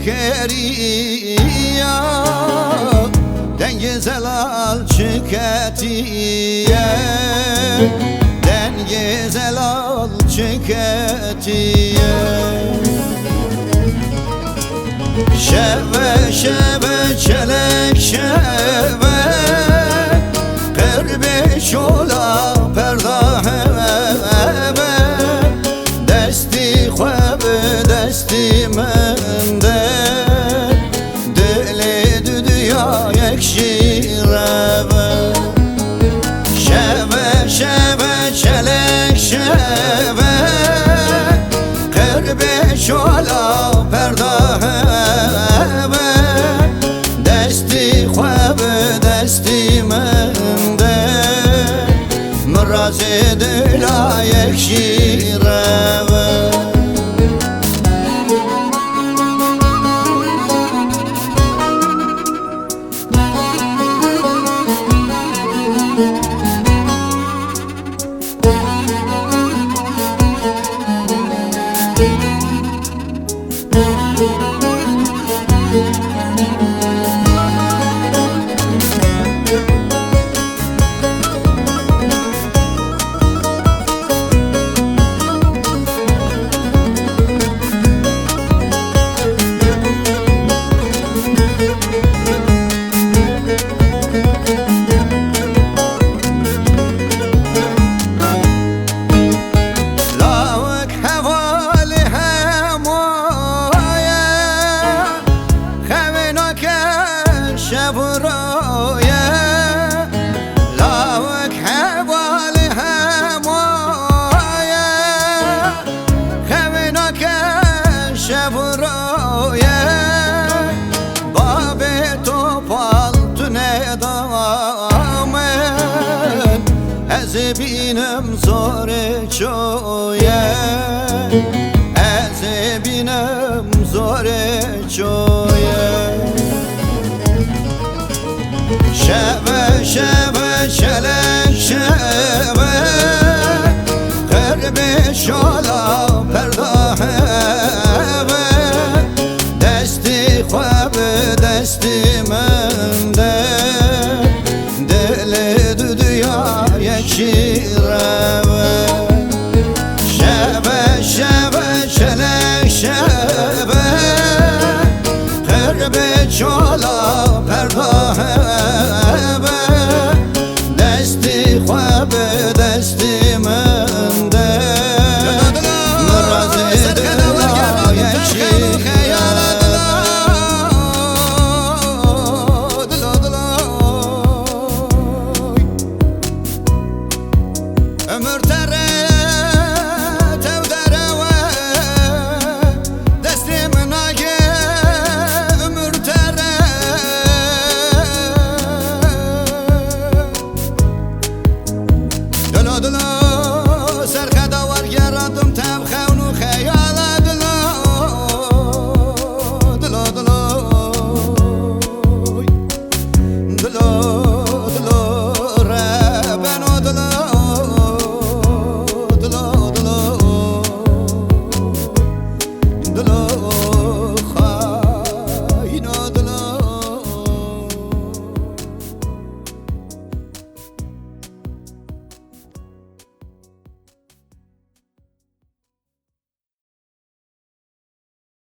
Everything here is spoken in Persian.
شکریه دنگ زلال چکتیه دنگ زلال چکتیه شبه شبه چلک شبه قرب شولا پرداهه دستی خواب دستی من ده دل دنیا یک شیره شبه شبه چلک شبه قرب شولا پرداهه دستی خواب دستی من ده مراز دلا یک شیره شبرايا لاوك حوالها مويا خمنك شبرايا بابي توفالت ندامن ازبينم زور شويا ازبينم زور شويا شبه شبه شلک شبه قرب شالا پرداهه دستی خواب دستی من ده دل دنیا یک شیره